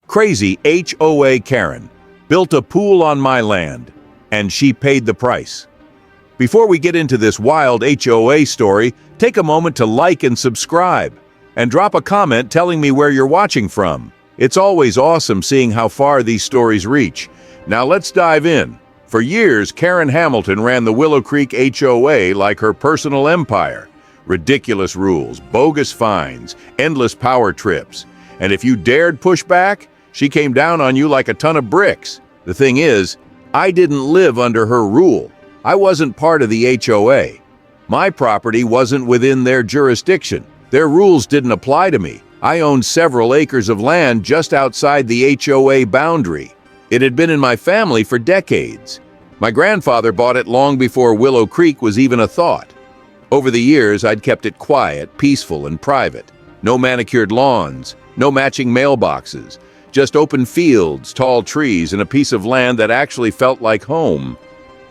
Crazy HOA Karen built a pool on my land, and she paid the price. Before we get into this wild HOA story, take a moment to like and subscribe, and drop a comment telling me where you're watching from. It's always awesome seeing how far these stories reach. Now let's dive in. For years, Karen Hamilton ran the Willow Creek HOA like her personal empire. Ridiculous rules, bogus fines, endless power trips. And if you dared push back, she came down on you like a ton of bricks. The thing is, I didn't live under her rule. I wasn't part of the HOA. My property wasn't within their jurisdiction. Their rules didn't apply to me. I owned several acres of land just outside the HOA boundary. It had been in my family for decades. My grandfather bought it long before Willow Creek was even a thought. Over the years, I'd kept it quiet, peaceful, and private. No manicured lawns, no matching mailboxes, just open fields, tall trees, and a piece of land that actually felt like home.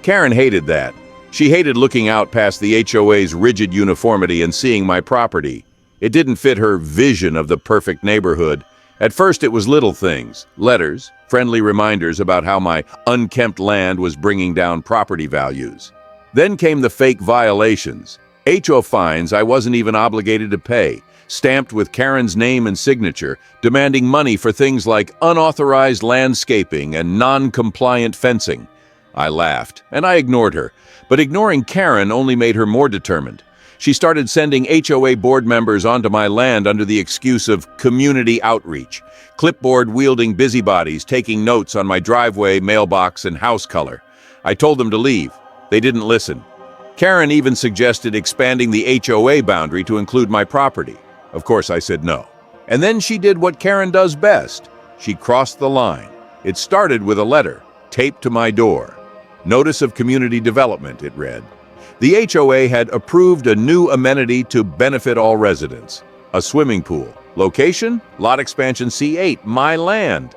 Karen hated that. She hated looking out past the HOA's rigid uniformity and seeing my property. It didn't fit her vision of the perfect neighborhood. At first, it was little things, letters, friendly reminders about how my unkempt land was bringing down property values. Then came the fake violations, HOA fines I wasn't even obligated to pay, stamped with Karen's name and signature, demanding money for things like unauthorized landscaping and non-compliant fencing. I laughed, and I ignored her, but ignoring Karen only made her more determined. She started sending HOA board members onto my land under the excuse of community outreach, clipboard-wielding busybodies taking notes on my driveway, mailbox, and house color. I told them to leave. They didn't listen. Karen even suggested expanding the HOA boundary to include my property. Of course, I said no. And then she did what Karen does best. She crossed the line. It started with a letter, taped to my door. Notice of Community Development, it read. The HOA had approved a new amenity to benefit all residents. A swimming pool. Location? Lot expansion C8, my land.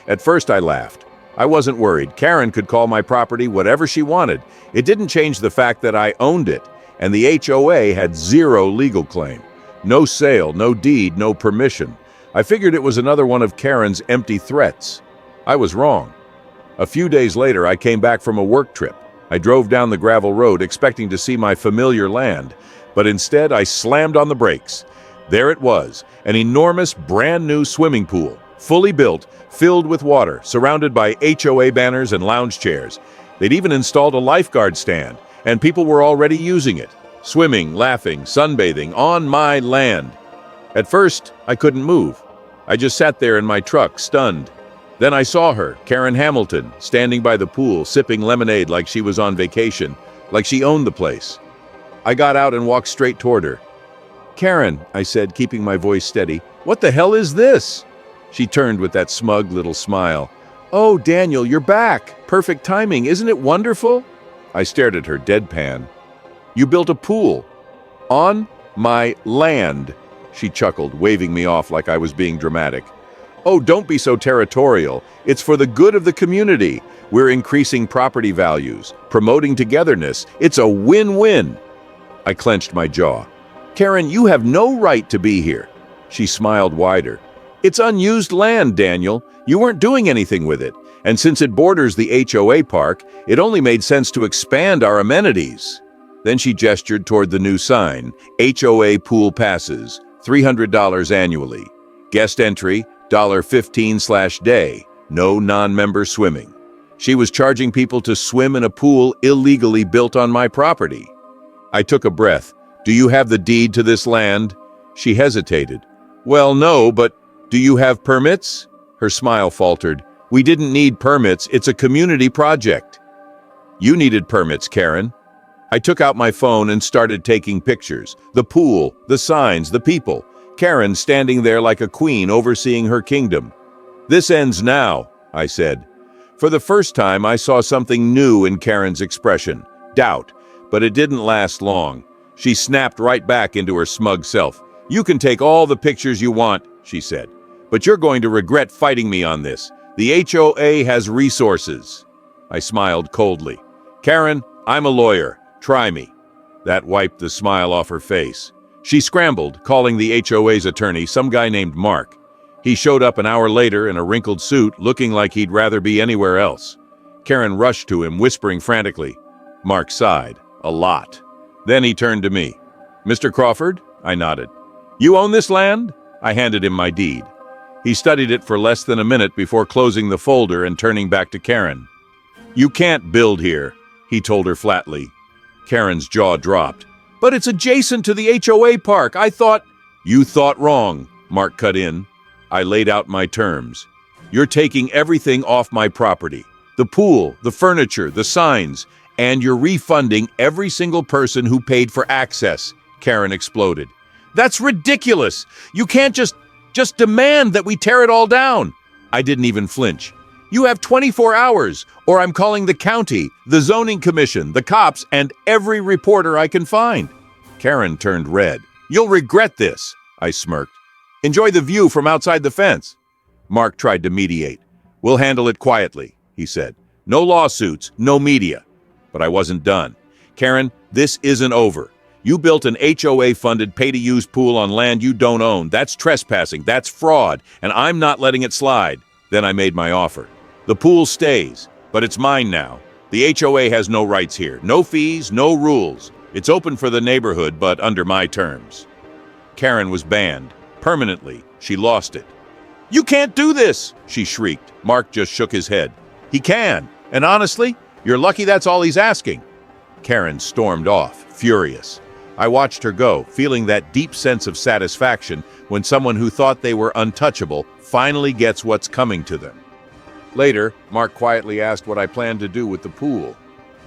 At first I laughed. I wasn't worried. Karen could call my property whatever she wanted. It didn't change the fact that I owned it, and the HOA had zero legal claim. No sale, no deed, no permission. I figured it was another one of Karen's empty threats. I was wrong. A few days later, I came back from a work trip. I drove down the gravel road expecting to see my familiar land, but instead I slammed on the brakes. There it was, an enormous brand new swimming pool, fully built, filled with water, surrounded by HOA banners and lounge chairs. They'd even installed a lifeguard stand, and people were already using it. Swimming, laughing, sunbathing on my land. At first, I couldn't move. I just sat there in my truck, stunned. Then I saw her, Karen Hamilton, standing by the pool, sipping lemonade like she was on vacation, like she owned the place. I got out and walked straight toward her. "Karen," I said, keeping my voice steady, "what the hell is this?" She turned with that smug little smile. "Oh, Daniel, you're back. Perfect timing. Isn't it wonderful?" I stared at her, deadpan. "You built a pool on my land," she chuckled, waving me off like I was being dramatic. "Oh, don't be so territorial. It's for the good of the community. We're increasing property values, promoting togetherness. It's a win-win." I clenched my jaw. "Karen, you have no right to be here." She smiled wider. "It's unused land, Daniel. You weren't doing anything with it. And since it borders the HOA park, it only made sense to expand our amenities." Then she gestured toward the new sign, HOA Pool Passes, $300 annually. Guest entry, $15/day, no non-member swimming. She was charging people to swim in a pool illegally built on my property. I took a breath. "Do you have the deed to this land?" She hesitated. "Well, no, but do you have permits?" Her smile faltered. "We didn't need permits. It's a community project." "You needed permits, Karen." I took out my phone and started taking pictures. The pool, the signs, the people. Karen standing there like a queen overseeing her kingdom. "This ends now," I said. For the first time, I saw something new in Karen's expression. Doubt. But it didn't last long. She snapped right back into her smug self. "You can take all the pictures you want," she said. "But you're going to regret fighting me on this. The HOA has resources." I smiled coldly. "Karen, I'm a lawyer. Try me." That wiped the smile off her face. She scrambled, calling the HOA's attorney, some guy named Mark. He showed up an hour later in a wrinkled suit, looking like he'd rather be anywhere else. Karen rushed to him, whispering frantically. Mark sighed. A lot. Then he turned to me. Mr. Crawford? I nodded. You own this land? I handed him my deed. He studied it for less than a minute before closing the folder and turning back to Karen. You can't build here, he told her flatly. Karen's jaw dropped. But it's adjacent to the HOA park. I thought... You thought wrong, Mark cut in. I laid out my terms. You're taking everything off my property. The pool, the furniture, the signs, and you're refunding every single person who paid for access, Karen exploded. That's ridiculous! You can't just demand that we tear it all down. I didn't even flinch. You have 24 hours, or I'm calling the county, the zoning commission, the cops, and every reporter I can find. Karen turned red. You'll regret this, I smirked. Enjoy the view from outside the fence. Mark tried to mediate. We'll handle it quietly, he said. No lawsuits, no media. But I wasn't done. Karen, this isn't over. You built an HOA-funded pay-to-use pool on land you don't own. That's trespassing, that's fraud, and I'm not letting it slide. Then I made my offer. The pool stays, but it's mine now. The HOA has no rights here, no fees, no rules. It's open for the neighborhood, but under my terms. Karen was banned. Permanently. She lost it. You can't do this, she shrieked. Mark just shook his head. He can, and honestly, you're lucky that's all he's asking. Karen stormed off, furious. I watched her go, feeling that deep sense of satisfaction when someone who thought they were untouchable finally gets what's coming to them. Later, Mark quietly asked what I planned to do with the pool.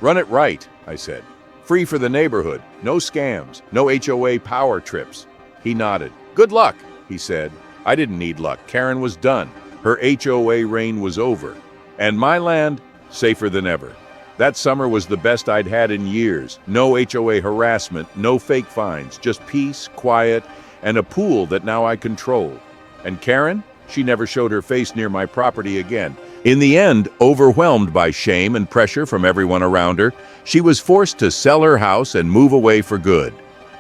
Run it right, I said. Free for the neighborhood, no scams, no HOA power trips. He nodded. Good luck, he said. I didn't need luck. Karen was done. Her HOA reign was over. And my land, safer than ever. That summer was the best I'd had in years. No HOA harassment, no fake fines, just peace, quiet, and a pool that now I control. And Karen? She never showed her face near my property again. In the end, overwhelmed by shame and pressure from everyone around her, she was forced to sell her house and move away for good.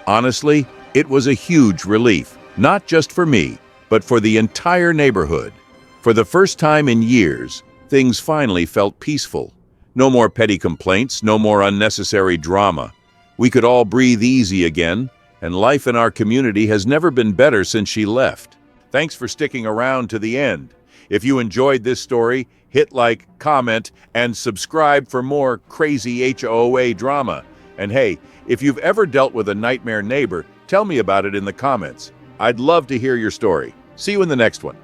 Honestly, it was a huge relief, not just for me, but for the entire neighborhood. For the first time in years, things finally felt peaceful. No more petty complaints, no more unnecessary drama. We could all breathe easy again, and life in our community has never been better since she left. Thanks for sticking around to the end. If you enjoyed this story, hit like, comment, and subscribe for more crazy HOA drama. And hey, if you've ever dealt with a nightmare neighbor, tell me about it in the comments. I'd love to hear your story. See you in the next one.